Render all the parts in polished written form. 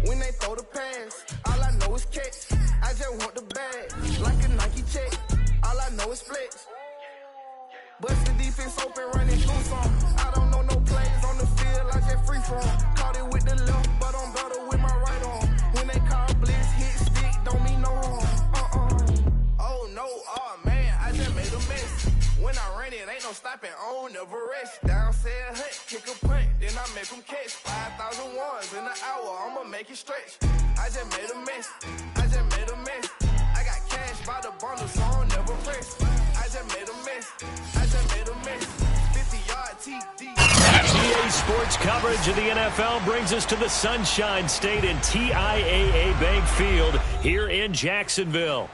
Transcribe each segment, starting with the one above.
when they throw the pass. All I know is catch. I just want the bag, like a Nike check. All I know is flex. Bust the defense open, running through some. I don't know no plays on the field, I just free from. Caught it with the left, but I'm better with my right arm. When they call blitz, hit stick, don't mean no harm. Oh no, oh man, I just made a mess. When I run it, ain't no stopping, on never rest. Down said hut, kick a punt, then I make them catch. 5,000 ones in an hour, I'ma make it stretch. I just made a mess, I just made a mess. I got cash by the bundle, so I don't never press. I just made a mess, I just made a mess. 50-yard TD. TA Sports coverage of the NFL brings us to the Sunshine State and TIAA Bank Field here in Jacksonville.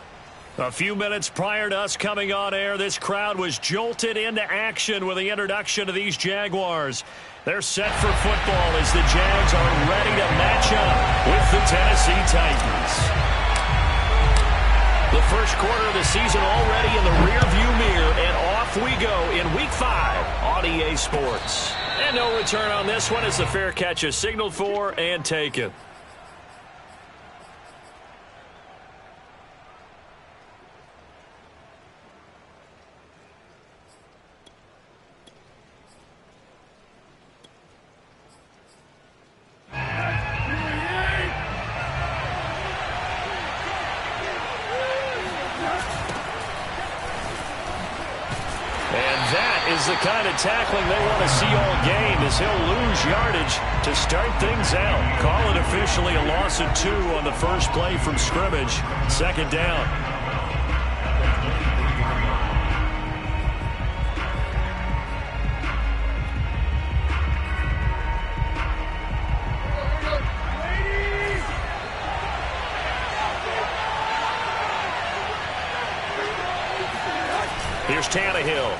A few minutes prior to us coming on air, this crowd was jolted into action with the introduction of these Jaguars. They're set for football as the Jags are ready to match up with the Tennessee Titans. The first quarter of the season already in the rearview mirror, and off we go in Week 5 on EA Sports. And no return on this one as the fair catch is signaled for and taken. Is the kind of tackling they want to see all game as he'll lose yardage to start things out. Call it officially a loss of 2 on the first play from scrimmage. Second down. Here's Tannehill.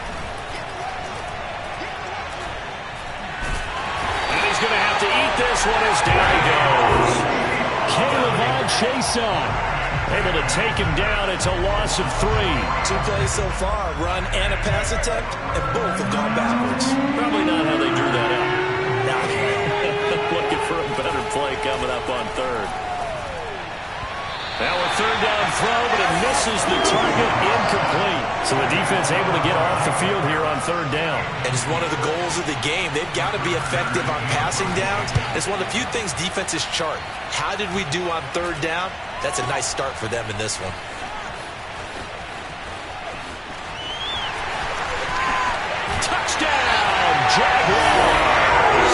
Going to have to eat this one as down he goes. Caleb Chason able to take him down. It's a loss of 3. 2 plays so far, run and a pass attempt, and both have gone backwards. Probably not how they drew that up. Looking for a better play coming up on third. Now a third down throw, but it misses the target, incomplete. So the defense able to get off the field here on third down. And it's one of the goals of the game. They've got to be effective on passing downs. It's one of the few things defenses chart. How did we do on third down? That's a nice start for them in this one. Touchdown, Jaguars!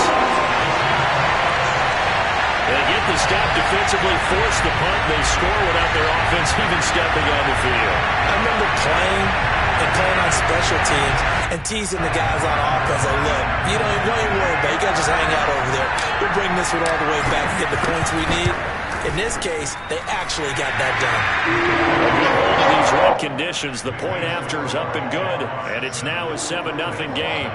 They get the stop defensively, force the punt. They score without their offense even stepping on the field. I remember playing on special teams and teasing the guys on offense. Like, look, you don't even worry about it. You got to just hang out over there. We'll bring this one all the way back and get the points we need. In this case, they actually got that done. In these wet conditions, the point after is up and good, and it's now a 7-0 game.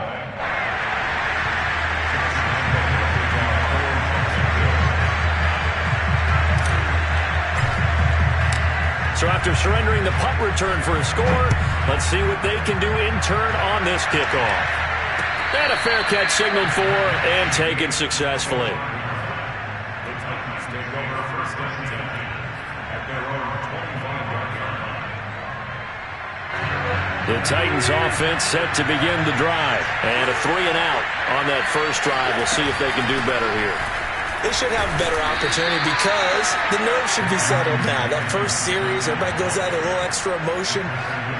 So after surrendering the punt return for a score, let's see what they can do in turn on this kickoff. And a fair catch signaled for and taken successfully. The Titans offense set to begin the drive. And a 3-and-out on that first drive. We'll see if they can do better here. They should have a better opportunity because the nerves should be settled now. That first series, everybody goes out with a little extra emotion.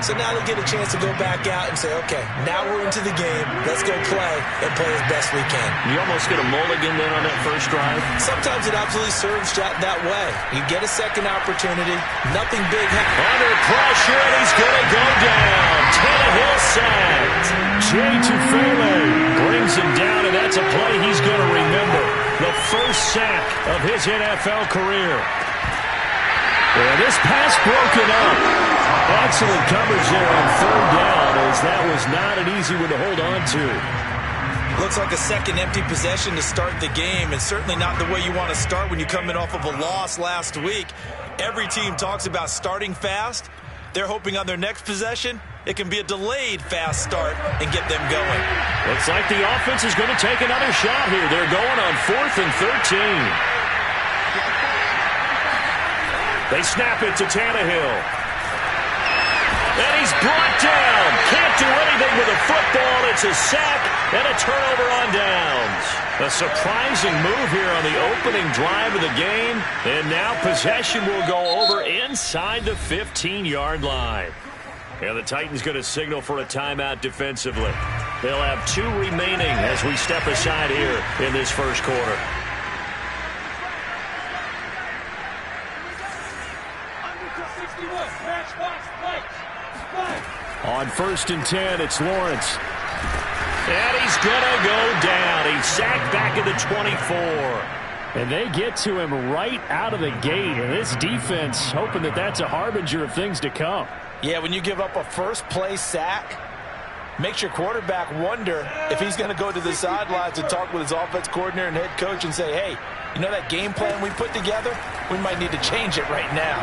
So now they get a chance to go back out and say, okay, now we're into the game. Let's go play and play as best we can. You almost get a mulligan then on that first drive? Sometimes it absolutely serves that way. You get a second opportunity. Nothing big happens. Under pressure, and he's going to go down. Tannehill sacked. Jay Tufele brings him down, and that's a play he's going to remember. The first sack of his NFL career. And this pass broken up. Excellent coverage there on third down, as that was not an easy one to hold on to. Looks like a second empty possession to start the game, and certainly not the way you want to start when you're coming off of a loss last week. Every team talks about starting fast. They're hoping on their next possession, it can be a delayed fast start and get them going. Looks like the offense is going to take another shot here. They're going on 4th and 13. They snap it to Tannehill. And he's brought down. Can't do anything with a football. It's a sack and a turnover on downs. A surprising move here on the opening drive of the game. And now possession will go over inside the 15-yard line. And the Titans going to signal for a timeout defensively. They'll have 2 remaining as we step aside here in this first quarter. On 1st and 10, it's Lawrence. And he's going to go down. He's sacked back at the 24. And they get to him right out of the gate. And this defense hoping that that's a harbinger of things to come. Yeah, when you give up a first-play sack, makes your quarterback wonder if he's going to go to the sidelines and talk with his offense coordinator and head coach and say, hey, you know that game plan we put together? We might need to change it right now.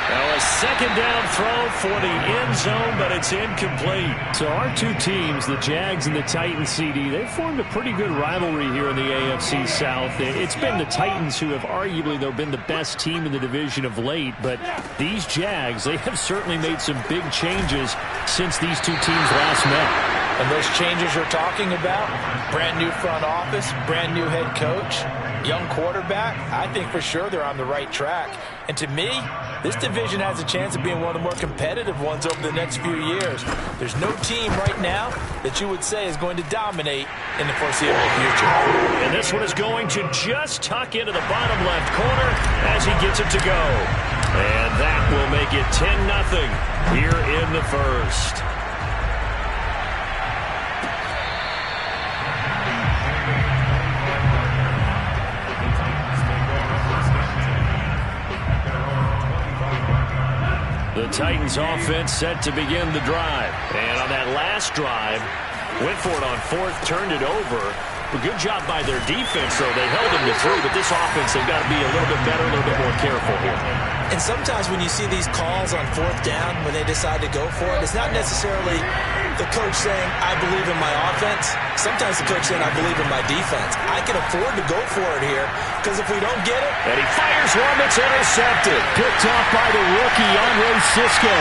Well, a second down throw for the end zone, but it's incomplete. So our 2 teams, the Jags and the Titans, CD, they've formed a pretty good rivalry here in the AFC South. It's been the Titans who have arguably, though, been the best team in the division of late. But these Jags, they have certainly made some big changes since these 2 teams last met. And those changes you're talking about, brand new front office, brand new head coach, young quarterback, I think for sure they're on the right track. And to me, this division has a chance of being one of the more competitive ones over the next few years. There's no team right now that you would say is going to dominate in the foreseeable future. And this one is going to just tuck into the bottom left corner as he gets it to go. And that will make it 10-0 here in the first. The Titans offense set to begin the drive. And on that last drive, went for it on 4th, turned it over. A good job by their defense, though. They held them to 3, but this offense, they've got to be a little bit better, a little bit more careful here. And sometimes when you see these calls on 4th down, when they decide to go for it, it's not necessarily the coach saying, I believe in my offense. Sometimes the coach saying, I believe in my defense. I can afford to go for it here, because if we don't get it... And he fires one that's intercepted. Picked off by the rookie, Andre Cisco.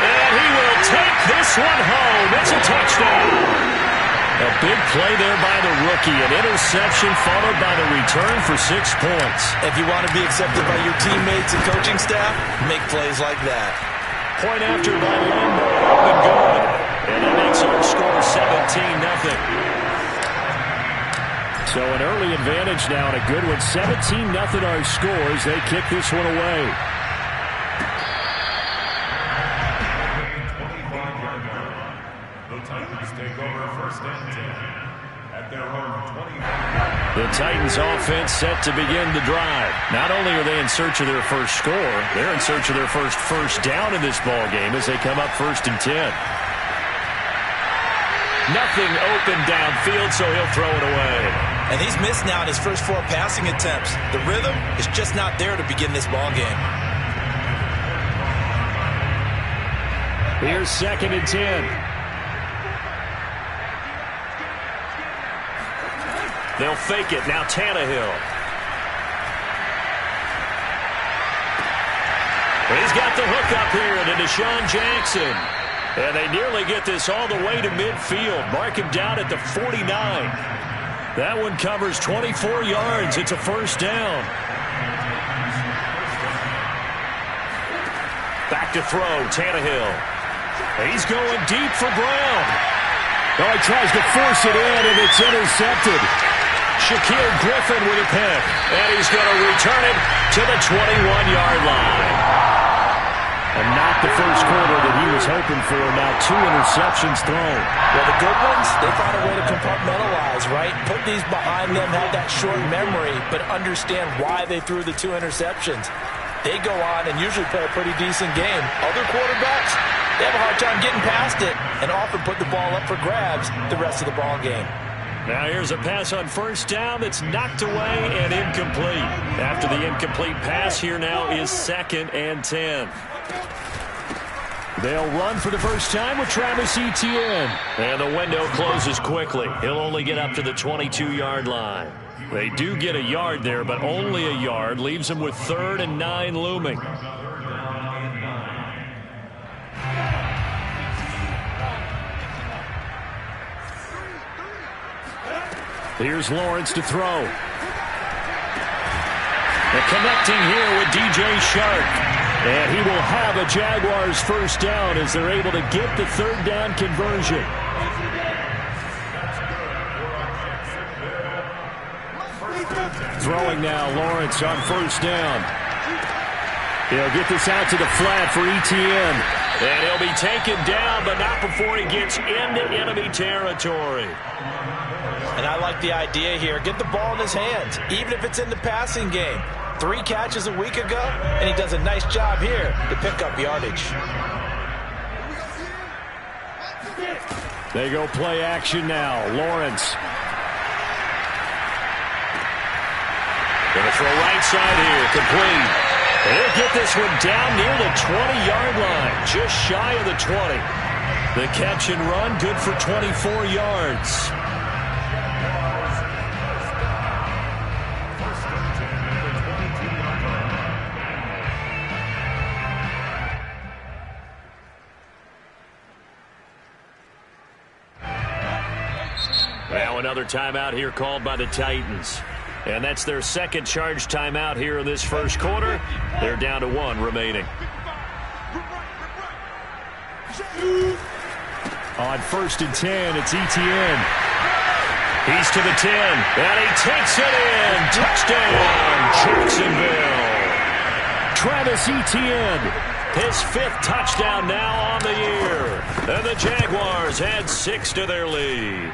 And he will take this one home. It's a touchdown. A big play there by the rookie. An interception followed by the return for 6 points. If you want to be accepted by your teammates and coaching staff, make plays like that. Point after by Lambo, up and good. And that makes our score 17-0. So an early advantage now and a good one. 17-0 our scores. They kick this one away. The Titans offense set to begin the drive. Not only are they in search of their first score, they're in search of their first down in this ball game as they come up 1st and 10. Nothing open downfield, so he'll throw it away. And he's missed now in his first 4 passing attempts. The rhythm is just not there to begin this ball game. Here's 2nd and 10. They'll fake it. Now Tannehill. He's got the hook up here to Deshaun Jackson. And they nearly get this all the way to midfield. Mark him down at the 49. That one covers 24 yards. It's a first down. Back to throw. Tannehill. He's going deep for Brown. Oh, he tries to force it in, and it's intercepted. Shaquille Griffin with a pick, and he's going to return it to the 21-yard line. And not the first quarter that he was hoping for. Now 2 interceptions thrown. Well, the good ones, they found a way to compartmentalize, right? Put these behind them, have that short memory, but understand why they threw the 2 interceptions. They go on and usually play a pretty decent game. Other quarterbacks, they have a hard time getting past it and often put the ball up for grabs the rest of the ball game. Now here's a pass on first down that's knocked away and incomplete. After the incomplete pass, here now is 2nd and 10. They'll run for the first time with Travis Etienne. And the window closes quickly. He'll only get up to the 22-yard line. They do get a yard there, but only a yard. Leaves them with 3rd and 9 looming. Here's Lawrence to throw. And connecting here with DJ Shark. And he will have a Jaguars first down as they're able to get the 3rd down conversion. Throwing now, Lawrence on first down. He'll get this out to the flat for Etienne. And he'll be taken down, but not before he gets into enemy territory. And I like the idea here. Get the ball in his hands, even if it's in the passing game. 3 catches a week ago, and he does a nice job here to pick up yardage. They go play action now. Lawrence. Going to throw right side here. Complete. And he'll get this one down near the 20-yard line. Just shy of the 20. The catch and run, good for 24 yards. Now another timeout here called by the Titans. And that's their second charge timeout here in this first quarter. They're down to 1 remaining. On 1st and 10, it's Etienne. He's to the 10, and he takes it in. Touchdown, Jacksonville. Travis Etienne, his 5th touchdown now on the year. And the Jaguars add 6 to their lead.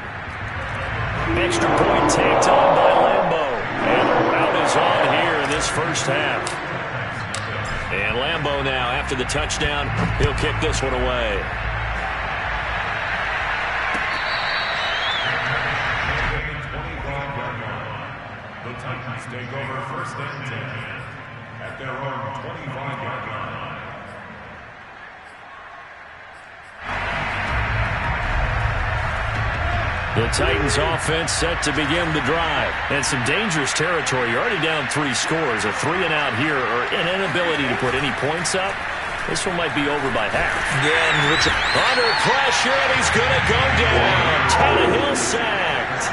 Extra point tanked on by Lambeau. And the route is on here in this first half. And Lambeau now, after the touchdown, he'll kick this one away. The Titans take over 1st and 10 at their own 25-yard line. The Titans offense set to begin the drive. And some dangerous territory. You're already down 3 scores. A 3 and out here, or an inability to put any points up. This one might be over by half. Again, under pressure, and he's going to go down. Tannehill sacked.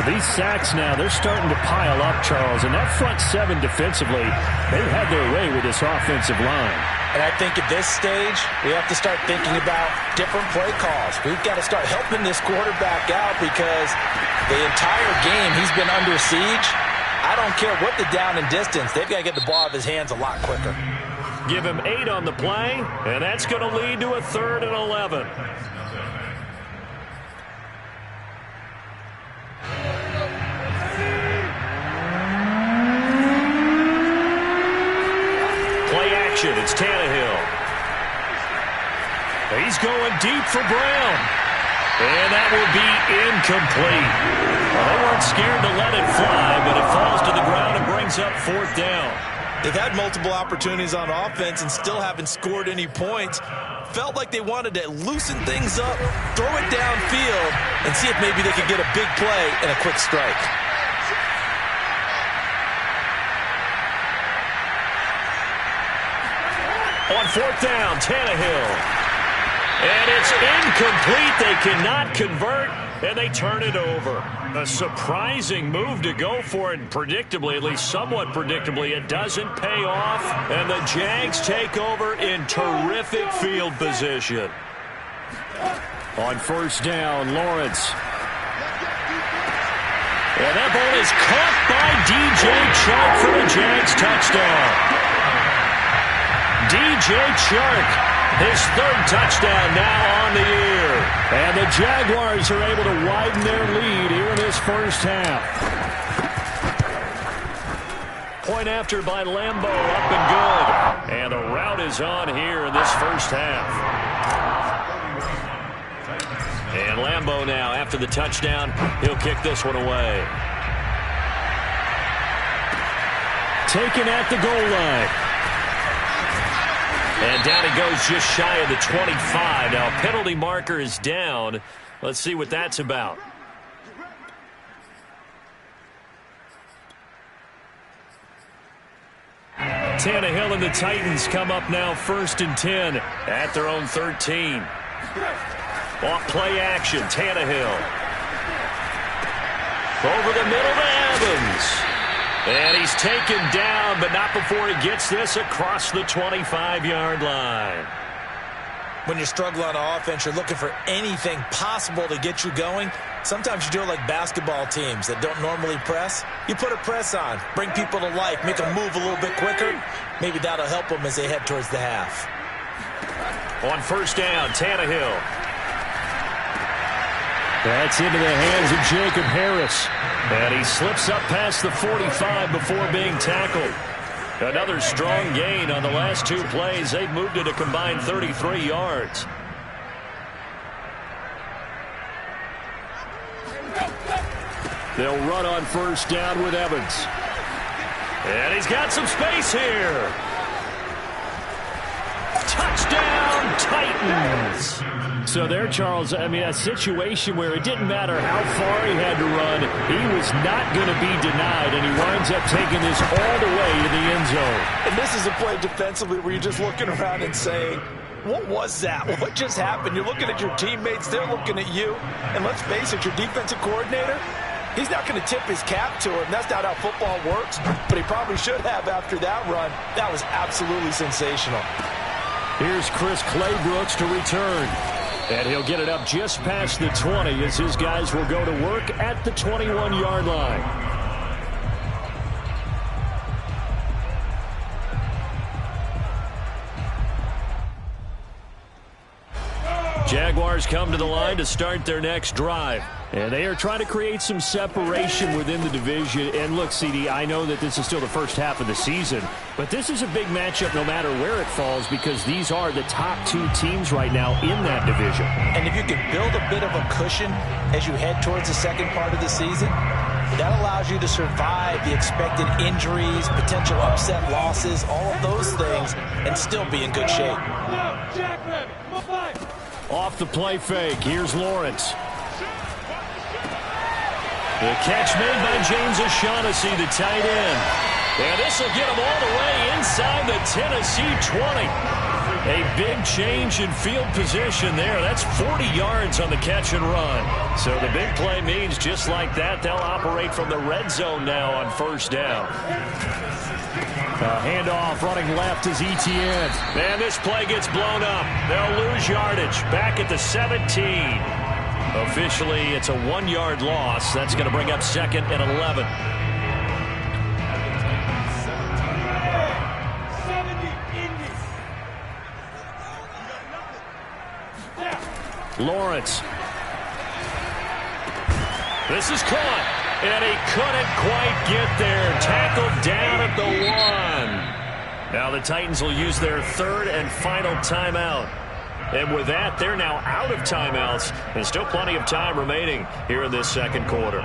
These sacks now, they're starting to pile up, Charles. And that front 7 defensively, they've had their way with this offensive line. And I think at this stage, we have to start thinking about different play calls. We've got to start helping this quarterback out because the entire game he's been under siege. I don't care what the down and distance. They've got to get the ball out of his hands a lot quicker. Give him 8 on the play, and that's going to lead to a 3rd and 11. It's Tannehill. He's going deep for Brown. And that will be incomplete. Well, they weren't scared to let it fly, but it falls to the ground and brings up 4th down. They've had multiple opportunities on offense and still haven't scored any points. Felt like they wanted to loosen things up, throw it downfield, and see if maybe they could get a big play and a quick strike. On 4th down, Tannehill. And it's incomplete. They cannot convert, and they turn it over. A surprising move to go for it, and predictably, at least somewhat predictably, it doesn't pay off, and the Jags take over in terrific field position. On 1st down, Lawrence. And that ball is caught by DJ Chark for the Jags touchdown. DJ Chark, his 3rd touchdown now on the year. And the Jaguars are able to widen their lead here in this first half. Point after by Lambeau, up and good. And the route is on here in this first half. And Lambeau now, after the touchdown, he'll kick this one away. Taken at the goal line. And down he goes just shy of the 25. Now, a penalty marker is down. Let's see what that's about. Tannehill and the Titans come up now 1st and 10 at their own 13. Off play action, Tannehill. Over the middle to Evans. And he's taken down, but not before he gets this across the 25-yard line. When you struggle on offense, you're looking for anything possible to get you going. Sometimes you do it like basketball teams that don't normally press. You put a press on, bring people to life, make them move a little bit quicker. Maybe that'll help them as they head towards the half. On 1st down, Tannehill. That's into the hands of Jacob Harris. And he slips up past the 45 before being tackled. Another strong gain on the last 2 plays. They've moved it a combined 33 yards. They'll run on 1st down with Evans. And he's got some space here. Touchdown, Titans. So there, Charles, I mean, a situation where it didn't matter how far he had to run, he was not going to be denied, and he winds up taking this all the way to the end zone. And this is a play defensively where you're just looking around and saying, what was that? What just happened? You're looking at your teammates, they're looking at you, and let's face it, your defensive coordinator, he's not going to tip his cap to him. That's not how football works, but he probably should have after that run. That was absolutely sensational. Here's Chris Claybrooks to return. And he'll get it up just past the 20 as his guys will go to work at the 21-yard line. Jaguars come to the line to start their next drive. And they are trying to create some separation within the division. And look, CD, I know that this is still the first half of the season, but this is a big matchup no matter where it falls because these are the top 2 teams right now in that division. And if you can build a bit of a cushion as you head towards the second part of the season, that allows you to survive the expected injuries, potential upset losses, all of those things, and still be in good shape. Off the play fake, here's Lawrence. The catch made by James O'Shaughnessy, the tight end. And this will get him all the way inside the Tennessee 20. A big change in field position there. That's 40 yards on the catch and run. So the big play means just like that, they'll operate from the red zone now on 1st down. Handoff running left is Etienne. And this play gets blown up. They'll lose yardage back at the 17. Officially, it's a 1-yard loss. That's going to bring up 2nd and 11. Lawrence. This is caught. And he couldn't quite get there. Tackled down at the 1. Now the Titans will use their 3rd and final timeout. And with that, they're now out of timeouts. And still plenty of time remaining here in this second quarter.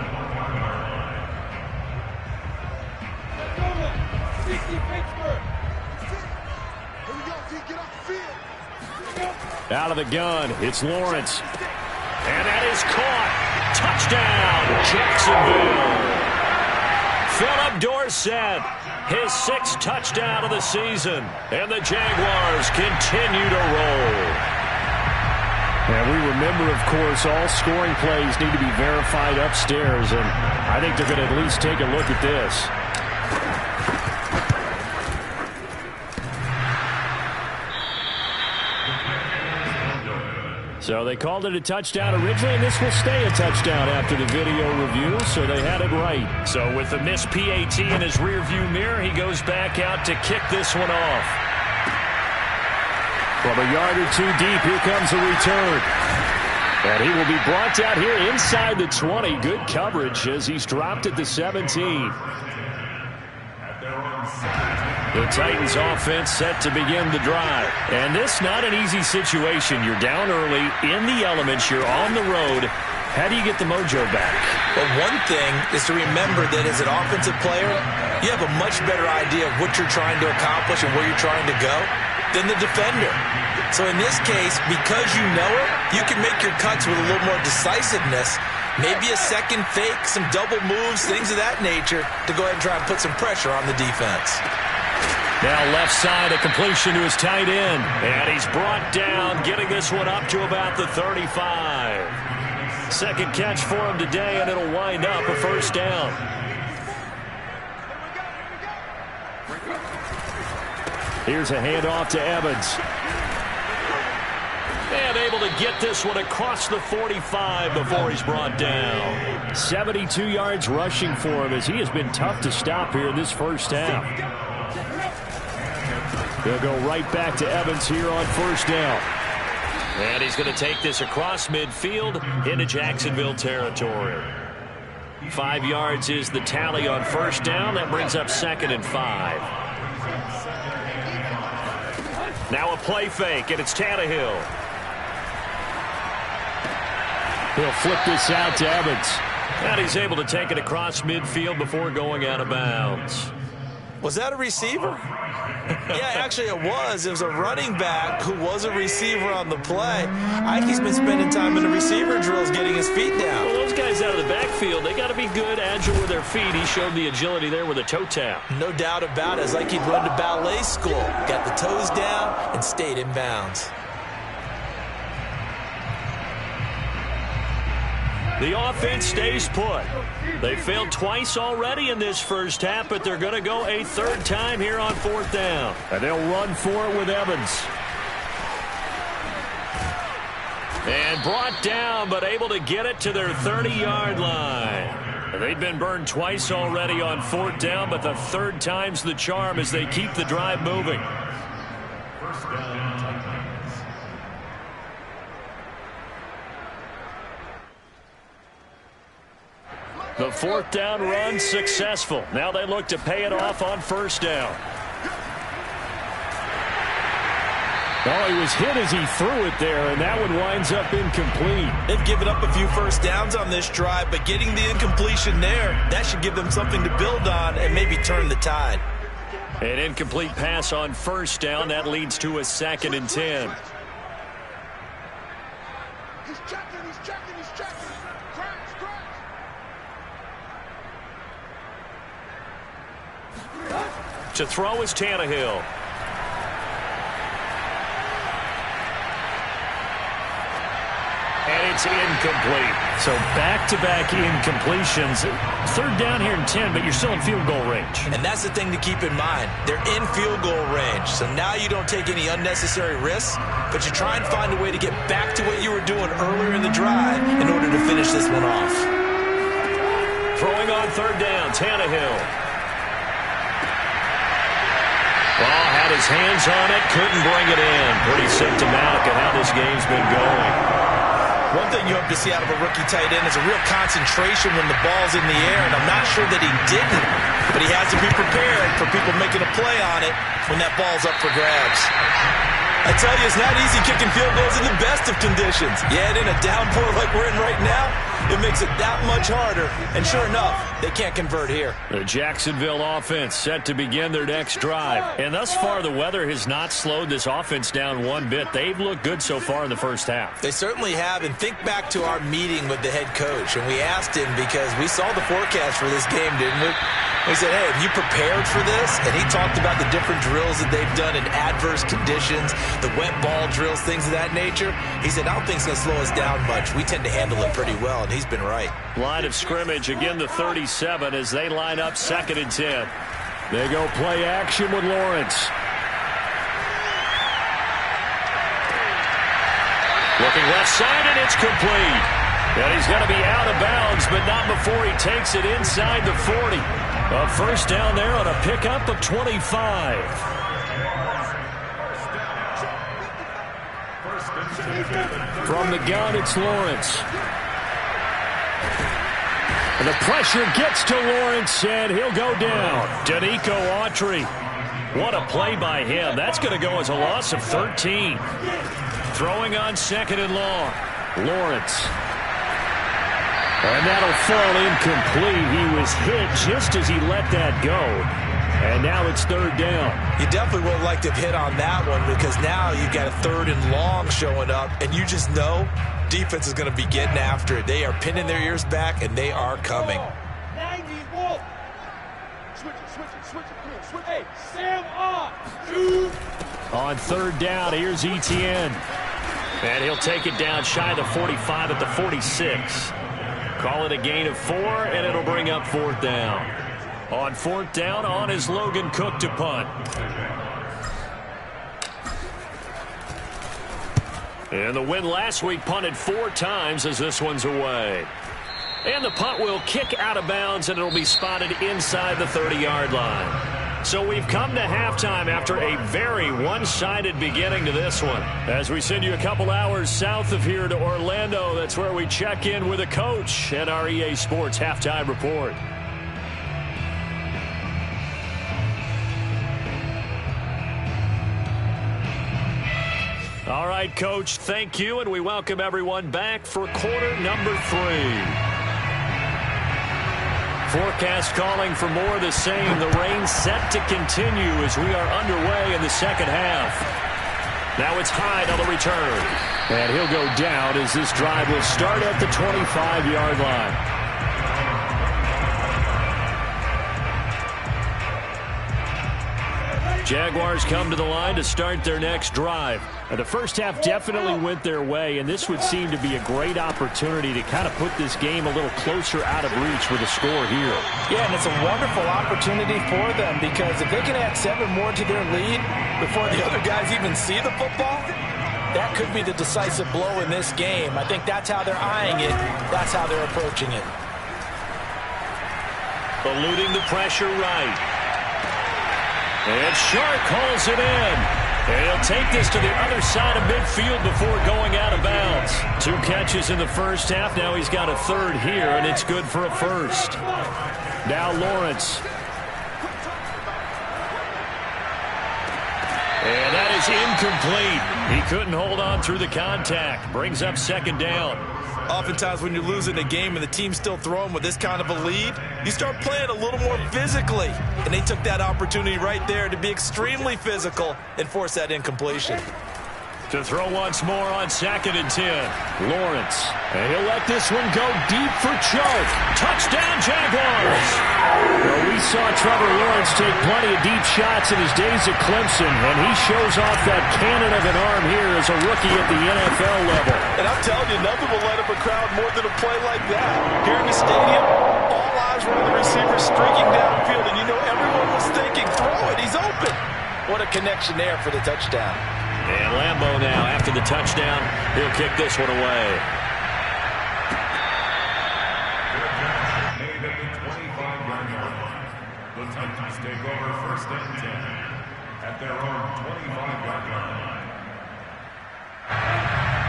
Out of the gun, it's Lawrence. And that is caught. Touchdown, Jacksonville. Philip Dorsett, his 6th touchdown of the season. And the Jaguars continue to roll. And we remember, of course, all scoring plays need to be verified upstairs. And I think they're going to at least take a look at this. So they called it a touchdown originally, and this will stay a touchdown after the video review, so they had it right. So with the missed PAT in his rearview mirror, he goes back out to kick this one off. From a yard or 2 deep, here comes a return. And he will be brought out here inside the 20. Good coverage as he's dropped at the 17. The Titans offense set to begin the drive. And this not an easy situation. You're down early, in the elements, you're on the road. How do you get the mojo back? Well, one thing is to remember that as an offensive player, you have a much better idea of what you're trying to accomplish and where you're trying to go than the defender. So in this case, because you know it, you can make your cuts with a little more decisiveness. Maybe a second fake, some double moves, things of that nature to go ahead and try and put some pressure on the defense. Now left side, a completion to his tight end. And he's brought down, getting this one up to about the 35. Second catch for him today, and it'll wind up a first down. Here's a handoff to Evans. And able to get this one across the 45 before he's brought down. 72 yards rushing for him as he has been tough to stop here in this first half. They'll go right back to Evans here on first down. And he's going to take this across midfield into Jacksonville territory. 5 yards is the tally on first down. That brings up 2nd and 5. Now a play fake, and it's Tannehill. He'll flip this out to Evans. And he's able to take it across midfield before going out of bounds. Was that a receiver? Yeah, actually it was. It was a running back who was a receiver on the play. Ike's been spending time in the receiver drills getting his feet down. Well, those guys out of the backfield, they got to be good, agile with their feet. He showed the agility there with a toe tap. No doubt about it. It's like he'd run to ballet school. Got the toes down and stayed in bounds. The offense stays put. They failed twice already in this first half, but they're going to go a third time here on fourth down. And they'll run for it with Evans. And brought down, but able to get it to their 30-yard line. They've been burned twice already on fourth down, but the third time's the charm as they keep the drive moving. First down, Titans. The fourth down run successful. Now they look to pay it off on first down. Oh, he was hit as he threw it there, and that one winds up incomplete. They've given up a few first downs on this drive, but getting the incompletion there, that should give them something to build on and maybe turn the tide. An incomplete pass on first down. That leads to a 2nd and 10. He's checking. To throw is Tannehill. And it's incomplete. So back-to-back incompletions. Third down here in 10, but you're still in field goal range. And that's the thing to keep in mind. They're in field goal range. So now you don't take any unnecessary risks, but you try and find a way to get back to what you were doing earlier in the drive in order to finish this one off. Throwing on third down, Tannehill. Ball had his hands on it, couldn't bring it in. Pretty symptomatic of how this game's been going. One thing you hope to see out of a rookie tight end is a real concentration when the ball's in the air, and I'm not sure that he didn't, but he has to be prepared for people making a play on it when that ball's up for grabs. I tell you, it's not easy kicking field goals in the best of conditions. Yet in a downpour like we're in right now, it makes it that much harder. And sure enough, they can't convert here. The Jacksonville offense set to begin their next drive. And thus far, the weather has not slowed this offense down one bit. They've looked good so far in the first half. They certainly have. And think back to our meeting with the head coach. And we asked him because we saw the forecast for this game, didn't we? We said, hey, have you prepared for this? And he talked about the different drills that they've done in adverse conditions, the wet ball drills, things of that nature. He said, I don't think it's going to slow us down much. We tend to handle it pretty well, and he's been right. Line of scrimmage, again the 37 as they line up 2nd and 10. They go play action with Lawrence. Looking left side, and it's complete. And he's going to be out of bounds, but not before he takes it inside the 40. A first down there on a pickup of 25. From the gun, it's Lawrence. And the pressure gets to Lawrence, and he'll go down. Danico Autry. What a play by him. That's going to go as a loss of 13. Throwing on 2nd and long. Lawrence. And that'll fall incomplete. He was hit just as he let that go. And now it's 3rd down. You definitely would like to have hit on that one because now you've got a 3rd and long showing up, and you just know defense is going to be getting after it. They are pinning their ears back, and they are coming. Hey, Sam on. On third down, here's Etienne. And he'll take it down shy of the 45 at the 46. Call it a gain of 4, and it'll bring up fourth down. On fourth down, on is Logan Cook to punt. And the win last week punted 4 times as this one's away. And the punt will kick out of bounds, and it'll be spotted inside the 30-yard line. So we've come to halftime after a very one-sided beginning to this one. As we send you a couple hours south of here to Orlando, that's where we check in with a coach at our EA Sports Halftime Report. All right, Coach, thank you, and we welcome everyone back for quarter number 3. Forecast calling for more of the same. The rain set to continue as we are underway in the second half. Now it's Hyde on the return. And he'll go down as this drive will start at the 25-yard line. Jaguars come to the line to start their next drive. Now, the first half definitely went their way, and this would seem to be a great opportunity to kind of put this game a little closer out of reach with a score here. Yeah, and it's a wonderful opportunity for them because if they can add 7 more to their lead before the other guys even see the football, that could be the decisive blow in this game. I think that's how they're eyeing it. That's how they're approaching it. Eluding the pressure right. And Shark hauls it in. And he'll take this to the other side of midfield before going out of bounds. 2 catches in the first half. Now he's got a third here, and it's good for a first. Now Lawrence. And that is incomplete. He couldn't hold on through the contact. Brings up second down. Oftentimes when you're losing a game and the team's still throwing with this kind of a lead, you start playing a little more physically. And they took that opportunity right there to be extremely physical and force that incompletion. To throw once more on 2nd and 10. Lawrence. And he'll let this one go deep for Choke. Touchdown, Jaguars! Well, we saw Trevor Lawrence take plenty of deep shots in his days at Clemson, and he shows off that cannon of an arm here as a rookie at the NFL level. And I'm telling you, nothing will light up a crowd more than a play like that. Here in the stadium, all eyes were on the receiver streaking downfield, and you know everyone was thinking, throw it, he's open. What a connection there for the touchdown. And Lambeau now, after the touchdown, he'll kick this one away. Made at the 25-yard line. The Titans take over 1st and 10 at their own 25-yard line.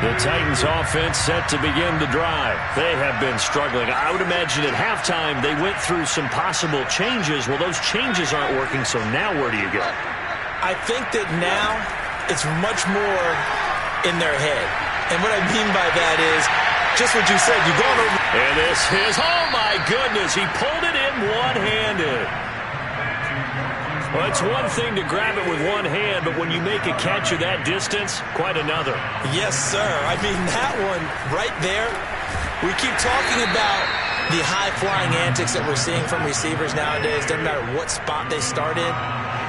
The Titans offense set to begin the drive. They have been struggling. I would imagine at halftime they went through some possible changes. Well, those changes aren't working, so now where do you go? I think that now it's much more in their head. And what I mean by that is just what you said. You've gone over. And this is, oh my goodness, he pulled it in one-handed. Well, it's one thing to grab it with one hand, but when you make a catch of that distance, quite another. Yes, sir. I mean, that one right there, we keep talking about the high-flying antics that we're seeing from receivers nowadays. Doesn't matter what spot they start in.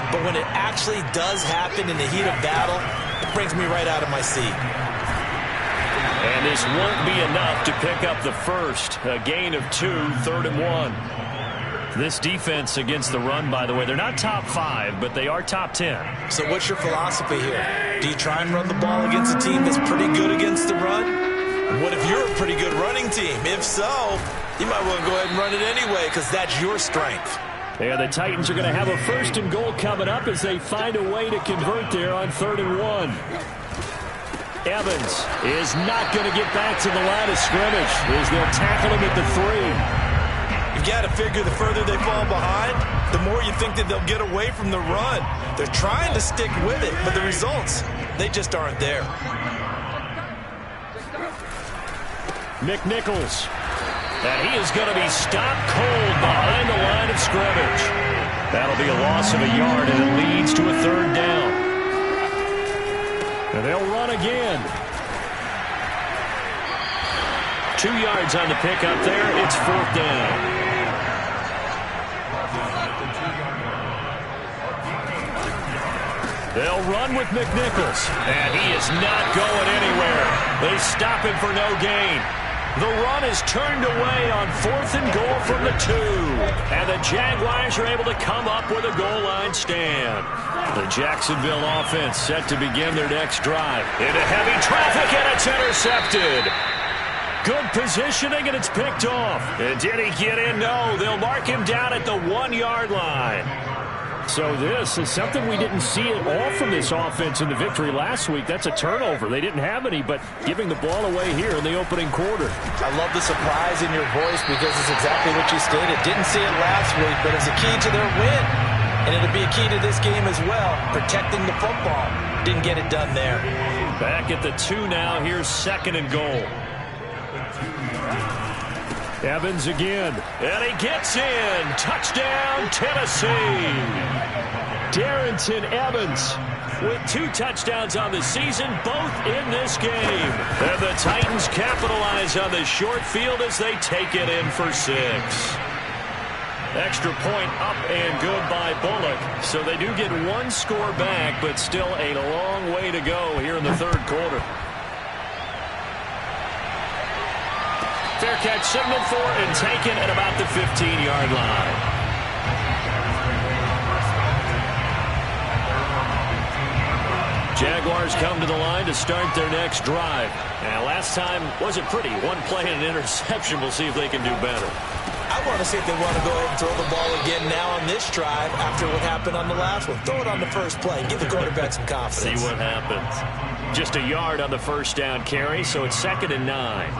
But when it actually does happen in the heat of battle, it brings me right out of my seat. And this won't be enough to pick up the first. A gain of 2, 3rd and 1. This defense against the run, by the way, they're not top 5, but they are top 10. So what's your philosophy here? Do you try and run the ball against a team that's pretty good against the run? What if you're a pretty good running team? If so, you might well go ahead and run it anyway because that's your strength. Yeah, the Titans are going to have a 1st and goal coming up as they find a way to convert there on 3rd and 1. Evans is not going to get back to the line of scrimmage as they'll tackle him at the 3. You've got to figure the further they fall behind, the more you think that they'll get away from the run. They're trying to stick with it, but the results, they just aren't there. McNichols. And he is going to be stopped cold behind the line of scrimmage. That'll be a loss of a yard, and it leads to a 3rd down. And they'll run again. 2 yards on the pickup there. It's 4th down. They'll run with McNichols, and he is not going anywhere. They stop him for no gain. The run is turned away on 4th and goal from the 2. And the Jaguars are able to come up with a goal line stand. The Jacksonville offense set to begin their next drive. Into heavy traffic, and it's intercepted. Good positioning, and it's picked off. And did he get in? No, they'll mark him down at the 1-yard line. So this is something we didn't see at all from this offense in the victory last week. That's a turnover. They didn't have any, but giving the ball away here in the opening quarter. I love the surprise in your voice because it's exactly what you stated. Didn't see it last week, but it's a key to their win. And it'll be a key to this game as well, protecting the football. Didn't get it done there. Back at the 2 now. Here's 2nd and goal. Evans again, and he gets in. Touchdown, Tennessee. Darrynton Evans with 2 touchdowns on the season, both in this game. And the Titans capitalize on the short field as they take it in for 6. Extra point up and good by Bullock. So they do get 1 score back, but still a long way to go here in the 3rd quarter. Fair catch signaled for and taken at about the 15-yard line. Jaguars come to the line to start their next drive. And last time wasn't pretty. 1 play and an interception. We'll see if they can do better. I want to see if they want to go ahead and throw the ball again now on this drive after what happened on the last one. Throw it on the first play. Give the quarterback some confidence. See what happens. Just a yard on the first down carry, so it's 2nd and 9.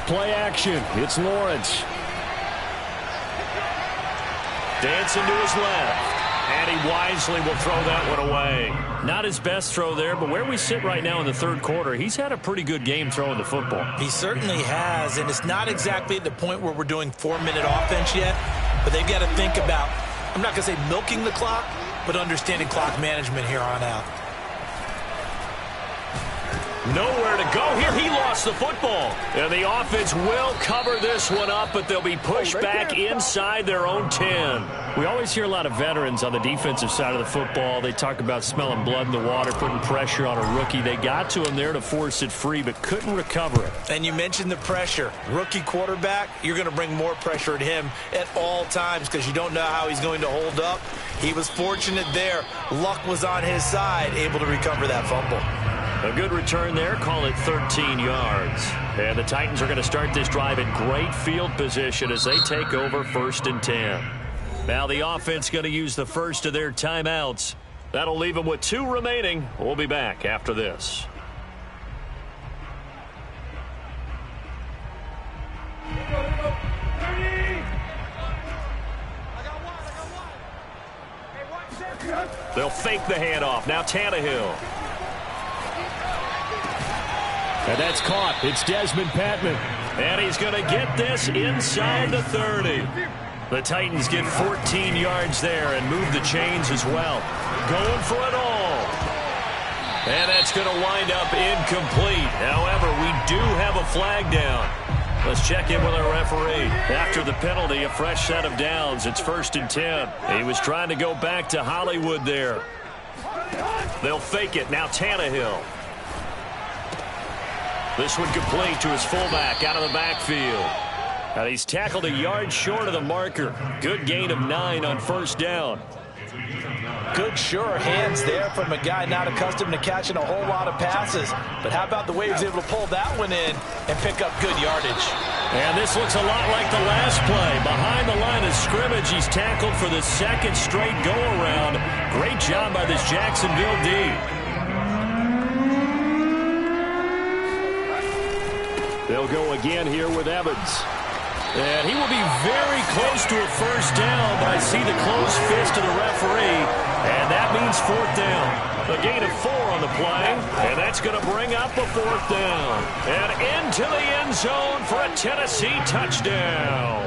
Play action. It's Lawrence. Dancing to his left. And he wisely will throw that one away. Not his best throw there, but where we sit right now in the 3rd quarter, he's had a pretty good game throwing the football. He certainly has, and it's not exactly at the point where we're doing 4-minute offense yet, but they've got to think about, I'm not going to say milking the clock, but understanding clock management here on out. Nowhere to go here. He lost the football. And the offense will cover this one up, but they'll be pushed back inside their own 10. We always hear a lot of veterans on the defensive side of the football. They talk about smelling blood in the water, putting pressure on a rookie. They got to him there to force it free, but couldn't recover it. And you mentioned the pressure. Rookie quarterback, you're going to bring more pressure at him at all times because you don't know how he's going to hold up. He was fortunate there. Luck was on his side, able to recover that fumble. A good return there. Call it 13 yards. And the Titans are going to start this drive in great field position as they take over 1st and 10. Now the offense going to use the first of their timeouts. That'll leave them with 2 remaining. We'll be back after this. They'll fake the handoff. Now Tannehill. And that's caught. It's Desmond Patman. And he's going to get this inside the 30. The Titans get 14 yards there and move the chains as well. Going for it all. And that's going to wind up incomplete. However, we do have a flag down. Let's check in with our referee. After the penalty, a fresh set of downs. It's 1st and 10. He was trying to go back to Hollywood there. They'll fake it. Now Tannehill. This one complete to his fullback out of the backfield. And he's tackled a yard short of the marker. Good gain of 9 on 1st down. Good, sure hands there from a guy not accustomed to catching a whole lot of passes. But how about the way he was able to pull that one in and pick up good yardage? And this looks a lot like the last play. Behind the line of scrimmage, he's tackled for the 2nd straight go-around. Great job by this Jacksonville D. They'll go again here with Evans. And he will be very close to a 1st down, but I see the closed fist of the referee, and that means 4th down. A gain of 4 on the play, and that's going to bring up a 4th down. And into the end zone for a Tennessee touchdown.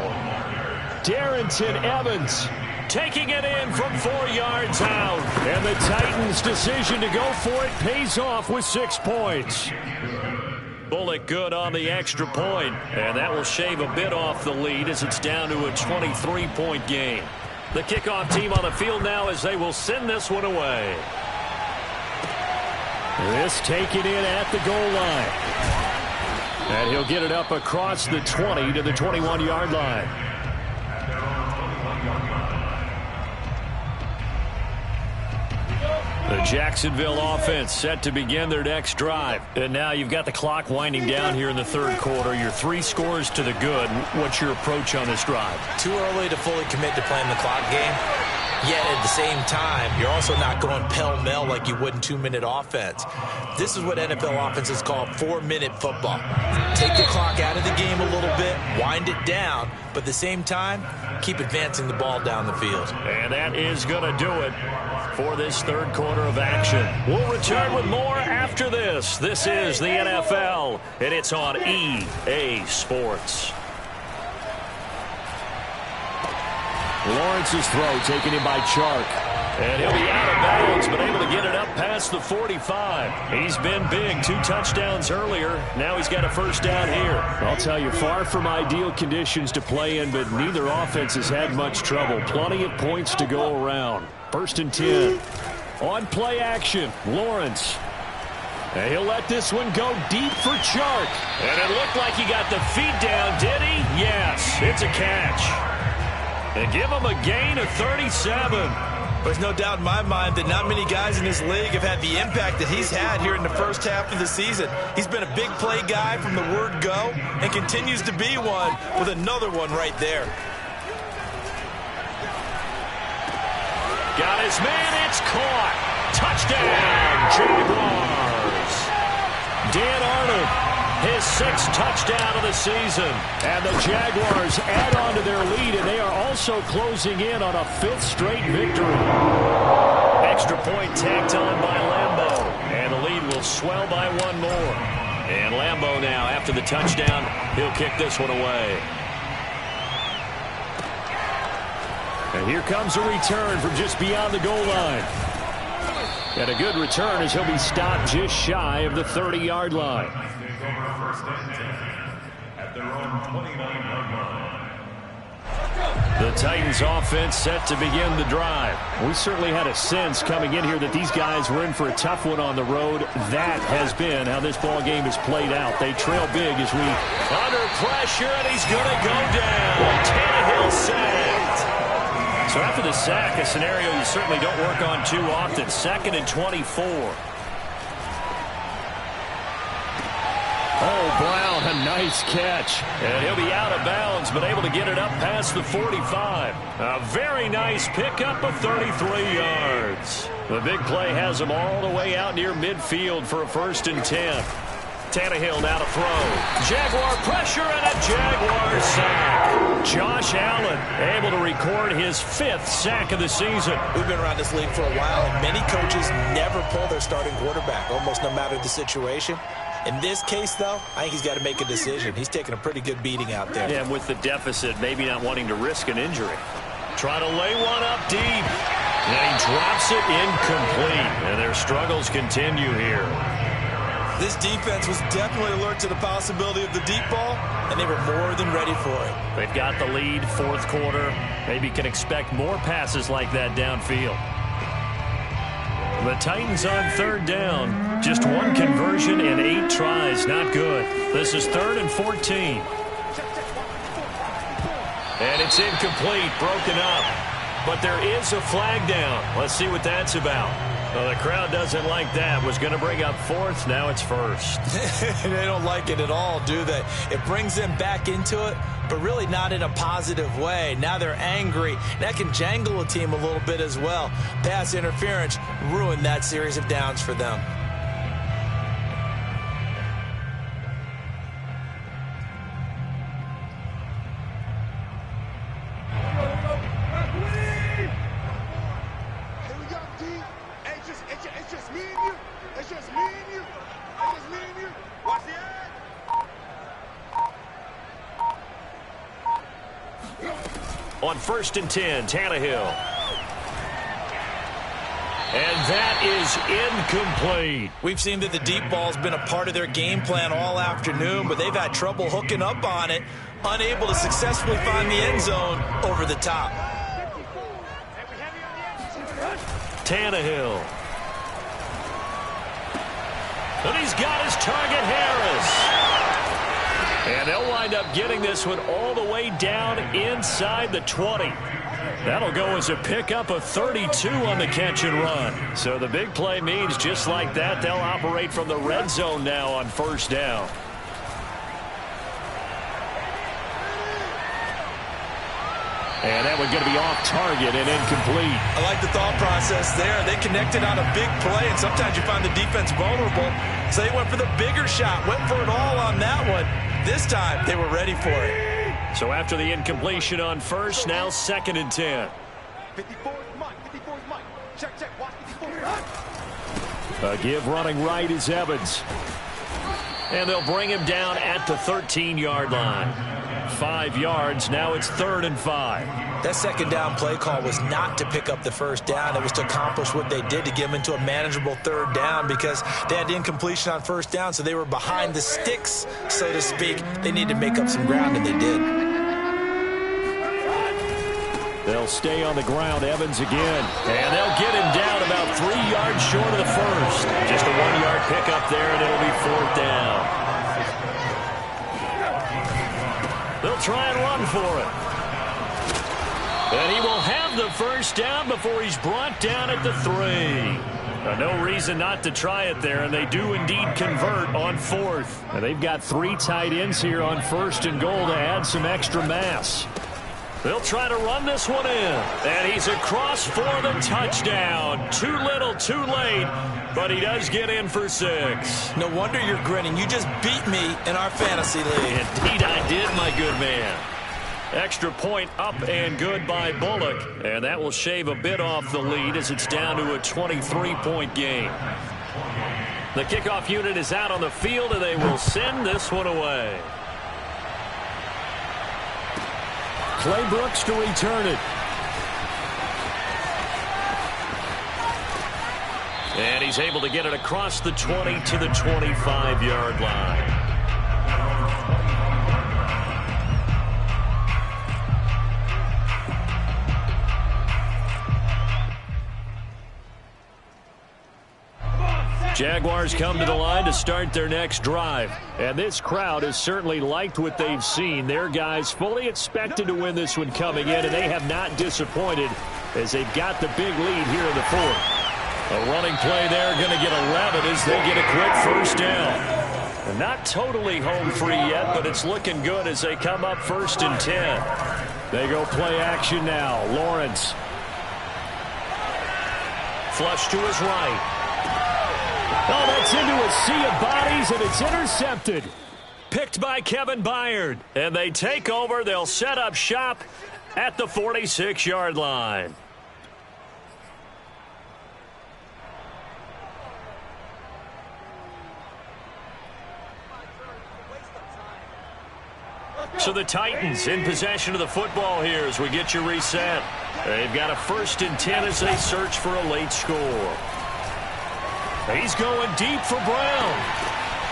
Darrynton Evans taking it in from 4 yards out. And the Titans' decision to go for it pays off with 6 points. Bullock good on the extra point, and that will shave a bit off the lead as it's down to a 23-point game. The kickoff team on the field now as they will send this one away. This taken in at the goal line. And he'll get it up across the 20 to the 21-yard line. The Jacksonville offense set to begin their next drive. And now you've got the clock winding down here in the third quarter. Your 3 scores to the good. What's your approach on this drive? Too early to fully commit to playing the clock game. Yet at the same time, you're also not going pell-mell like you would in 2-minute offense. This is what NFL offenses call 4-minute football. Take the clock out of the game a little bit, wind it down, but at the same time, keep advancing the ball down the field. And that is going to do it for this third quarter of action. We'll return with more after this. This is the NFL, and it's on EA Sports. Lawrence's throw taken in by Chark. And he'll be out of bounds, but able to get it up past the 45. He's been big. 2 touchdowns earlier. Now he's got a first down here. I'll tell you, far from ideal conditions to play in, but neither offense has had much trouble. Plenty of points to go around. 1st and 10. On play action, Lawrence. And he'll let this one go deep for Chark. And it looked like he got the feet down, did he? Yes, it's a catch. And give him a gain of 37. There's no doubt in my mind that not many guys in this league have had the impact that he's had here in the first half of the season. He's been a big play guy from the word go and continues to be one with another one right there. Got his man, it's caught. Touchdown, Jaguars. Dan Arnold, his 6th touchdown of the season. And the Jaguars add on to their lead, and they are also closing in on a 5th straight victory. Extra point tacked on by Lambeau. And the lead will swell by 1 more. And Lambeau now, after the touchdown, he'll kick this one away. And here comes a return from just beyond the goal line. And a good return as he'll be stopped just shy of the 30-yard line. The Titans offense set to begin the drive. We certainly had a sense coming in here that these guys were in for a tough one on the road. That has been how this ball game has played out. They trail big as we... Under pressure, and he's going to go down. Tannehill sacked. So after the sack, a scenario you certainly don't work on too often. 2nd and 24. Oh, Brown, a nice catch. And he'll be out of bounds, but able to get it up past the 45. A very nice pickup of 33 yards. The big play has him all the way out near midfield for a 1st and 10. Tannehill now to throw. Jaguar pressure and a Jaguar sack. Josh Allen able to record his 5th sack of the season. We've been around this league for a while, and many coaches never pull their starting quarterback, almost no matter the situation. In this case, though, I think he's got to make a decision. He's taking a pretty good beating out there. Yeah, and with the deficit, maybe not wanting to risk an injury. Try to lay one up deep. And he drops it incomplete. And their struggles continue here. This defense was definitely alert to the possibility of the deep ball, and they were more than ready for it. They've got the lead, 4th quarter. Maybe can expect more passes like that downfield. The Titans on 3rd down. Just 1 conversion in 8 tries. Not good. This is 3rd and 14. And it's incomplete, broken up. But there is a flag down. Let's see what that's about. Well, the crowd doesn't like that. Was going to bring up 4th. Now it's 1st. They don't like it at all, do they? It brings them back into it, but really not in a positive way. Now they're angry. That can jangle a team a little bit as well. Pass interference ruined that series of downs for them. On 1st and 10, Tannehill. And that is incomplete. We've seen that the deep ball's been a part of their game plan all afternoon, but they've had trouble hooking up on it, unable to successfully find the end zone over the top. Tannehill. And he's got his target, Harris. And they'll wind up getting this one all the way down inside the 20. That'll go as a pickup of 32 on the catch and run. So the big play means just like that, they'll operate from the red zone now on first down. And that one's going to be off target and incomplete. I like the thought process there. They connected on a big play, and sometimes you find the defense vulnerable. So they went for the bigger shot, went for it all on that one. This time, they were ready for it. So after the incompletion on first, now 2nd and 10. 54 is Mike. 54 is Mike. Check, check. Watch 54. A give running right is Evans. And they'll bring him down at the 13-yard line. 5 yards. Now it's 3rd and 5. That second down play call was not to pick up the first down. It was to accomplish what they did to get them into a manageable 3rd down because they had incompletion on first down, so they were behind the sticks, so to speak. They needed to make up some ground, and they did. They'll stay on the ground. Evans again. And they'll get him down about 3 yards short of the first. Just a 1-yard pickup there, and it'll be 4th down. They'll try and run for it. And he will have the first down before he's brought down at the 3. No reason not to try it there, and they do indeed convert on 4th. And they've got 3 tight ends here on 1st and goal to add some extra mass. They'll try to run this one in. And he's across for the touchdown. Too little, too late. But he does get in for 6. No wonder you're grinning. You just beat me in our fantasy league. Indeed I did, my good man. Extra point up and good by Bullock. And that will shave a bit off the lead as it's down to a 23-point game. The kickoff unit is out on the field, and they will send this one away. Clay Brooks to return it. And he's able to get it across the 20 to the 25-yard line. Jaguars come to the line to start their next drive. And this crowd has certainly liked what they've seen. Their guys fully expected to win this one coming in, and they have not disappointed as they've got the big lead here in the 4th. A running play there, going to get 11 as they get a quick first down. And not totally home free yet, but it's looking good as they come up 1st and 10. They go play action now. Lawrence. Flush to his right. Oh, that's into a sea of bodies, and it's intercepted. Picked by Kevin Byard. And they take over. They'll set up shop at the 46-yard line. So the Titans in possession of the football here as we get you reset. They've got a 1st and 10 as they search for a late score. He's going deep for Brown.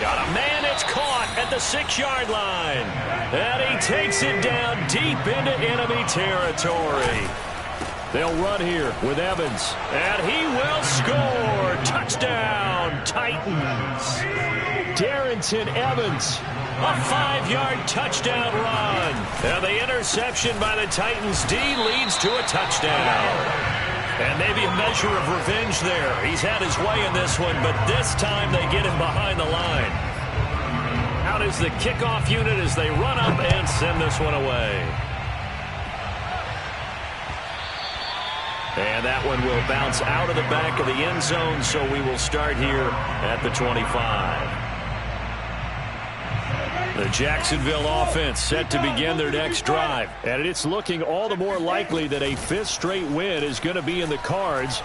Got a man, it's caught at the 6-yard line. And he takes it down deep into enemy territory. They'll run here with Evans. And he will score. Touchdown, Titans. Darrington Evans. A 5-yard touchdown run. And the interception by the Titans D leads to a touchdown. And maybe a measure of revenge there. He's had his way in this one, but this time they get him behind the line. Out is the kickoff unit as they run up and send this one away. And that one will bounce out of the back of the end zone, so we will start here at the 25. The Jacksonville offense set to begin their next drive. And it's looking all the more likely that a 5th straight win is going to be in the cards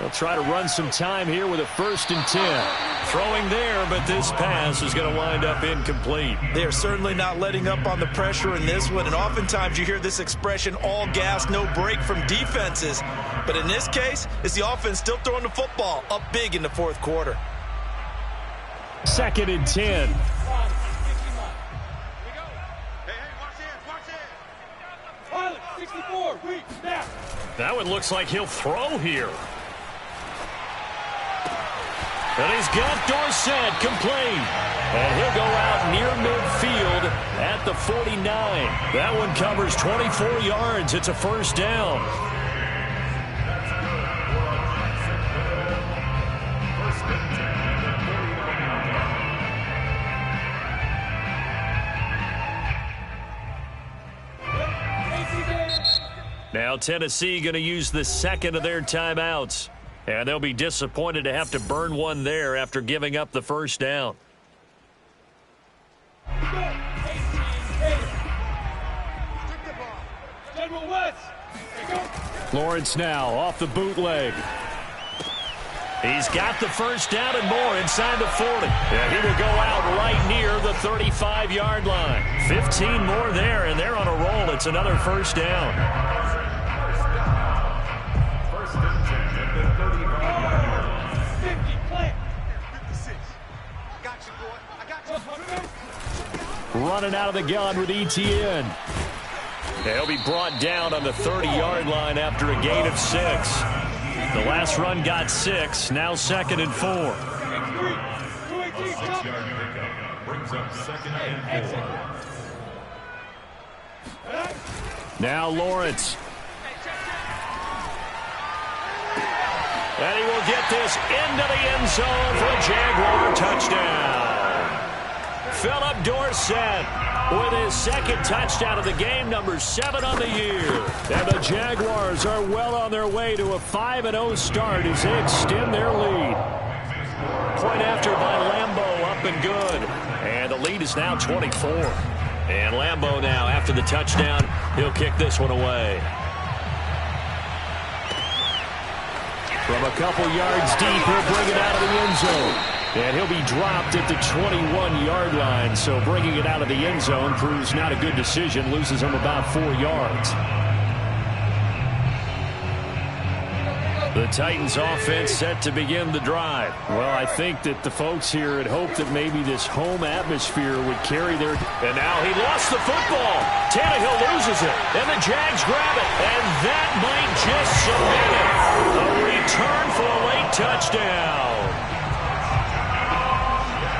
They'll try to run some time here with a 1st and 10. Throwing there, but this pass is going to wind up incomplete. They're certainly not letting up on the pressure in this one, and oftentimes you hear this expression, all gas, no break from defenses. But in this case, it's the offense still throwing the football up big in the 4th quarter. 2nd and 10. That one looks like he'll throw here. And he's got Dorsett complete. And he'll go out near midfield at the 49. That one covers 24 yards. It's a 1st down. Now Tennessee going to use the 2nd of their timeouts. And they'll be disappointed to have to burn one there after giving up the 1st down. Lawrence now off the bootleg. He's got the 1st down and more inside the 40. And he will go out right near the 35-yard line. 15 more there, and they're on a roll. It's another 1st down. Running out of the gun with Etienne. He'll be brought down on the 30-yard line after a gain of 6. The last run got 6. Now 2nd and 4. Brings up 2nd and 4. Now Lawrence. And he will get this into the end zone for a Jaguar touchdown. Philip Dorsett with his 2nd touchdown of the game, number 7 on the year. And the Jaguars are well on their way to a 5-0 start as they extend their lead. Point after by Lambeau, up and good. And the lead is now 24. And Lambeau now, after the touchdown, he'll kick this one away. From a couple yards deep, he'll bring it out of the end zone. And he'll be dropped at the 21-yard line. So bringing it out of the end zone proves not a good decision. Loses him about 4 yards. The Titans offense set to begin the drive. Well, I think that the folks here had hoped that maybe this home atmosphere would carry their... And now he lost the football. Tannehill loses it. And the Jags grab it. And that might just cement it. A return for a late touchdown.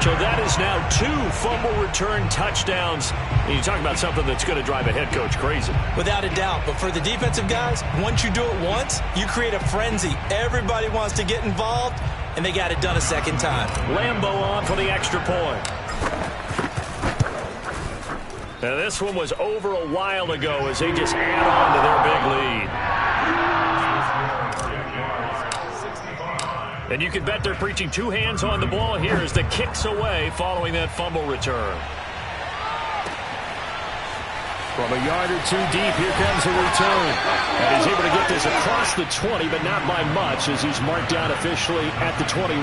So that is now 2 fumble return touchdowns. And you talk about something that's going to drive a head coach crazy. Without a doubt. But for the defensive guys, once you do it once, you create a frenzy. Everybody wants to get involved, and they got it done a 2nd time. Lambeau on for the extra point. Now this one was over a while ago as they just add on to their big lead. And you can bet they're preaching 2 hands on the ball here as the kick's away following that fumble return. From a yard or 2 deep, here comes a return. And he's able to get this across the 20, but not by much as he's marked down officially at the 21.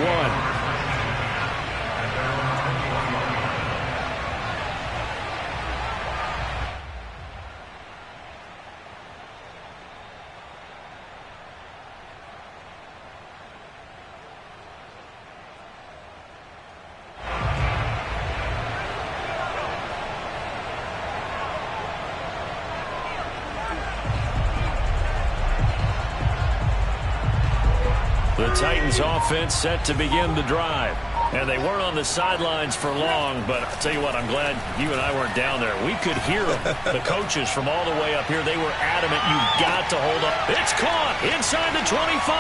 The Titans offense set to begin the drive. And they weren't on the sidelines for long, but I'll tell you what, I'm glad you and I weren't down there. We could hear the coaches from all the way up here. They were adamant, you've got to hold up. It's caught inside the 25.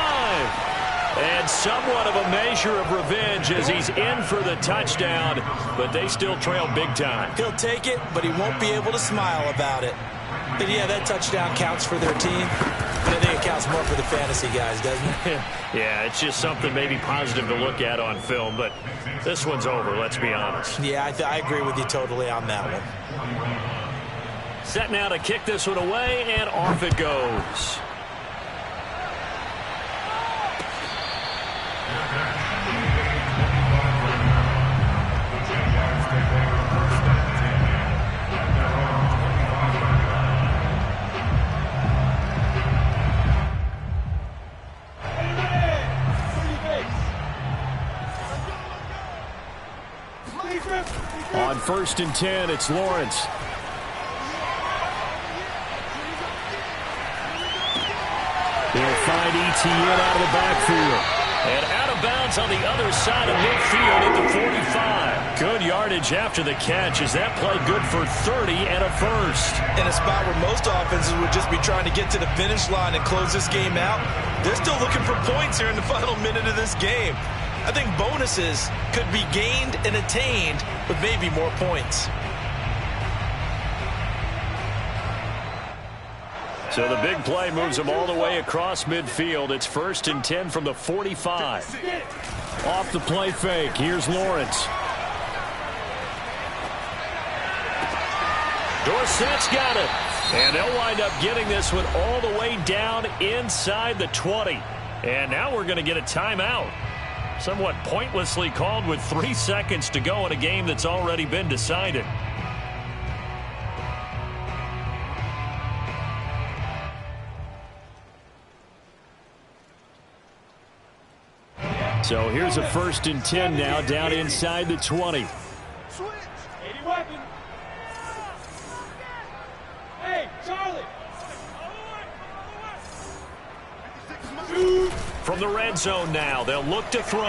And somewhat of a measure of revenge as he's in for the touchdown, but they still trail big time. He'll take it, but he won't be able to smile about it. But yeah, that touchdown counts for their team. But I think it counts more for the fantasy guys, doesn't it? Yeah, it's just something maybe positive to look at on film, but this one's over, let's be honest. Yeah, I agree with you totally on that one. Set now to kick this one away, and off it goes. 1st and 10. It's Lawrence. He'll find ETN out of the backfield. And out of bounds on the other side of midfield at the 45. Good yardage after the catch as that play good for 30 and a first. In a spot where most offenses would just be trying to get to the finish line and close this game out, they're still looking for points here in the final minute of this game. I think bonuses could be gained and attained with maybe more points. So the big play moves them all the way across midfield. It's 1st and 10 from the 45. Off the play fake. Here's Lawrence. Dorsett's got it. And they'll wind up getting this one all the way down inside the 20. And now we're going to get a timeout. Somewhat pointlessly called with 3 seconds to go in a game that's already been decided. So here's a 1st and 10 now down inside the 20. Switch. 80 weapon. Hey, Charlie. From the red zone now, they'll look to throw.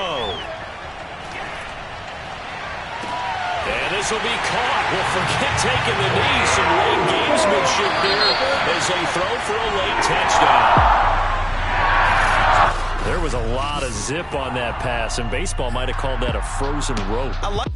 And this will be caught. Well, forget taking the knee. Some late gamesmanship there as they throw for a late touchdown. There was a lot of zip on that pass, and baseball might have called that a frozen rope. I like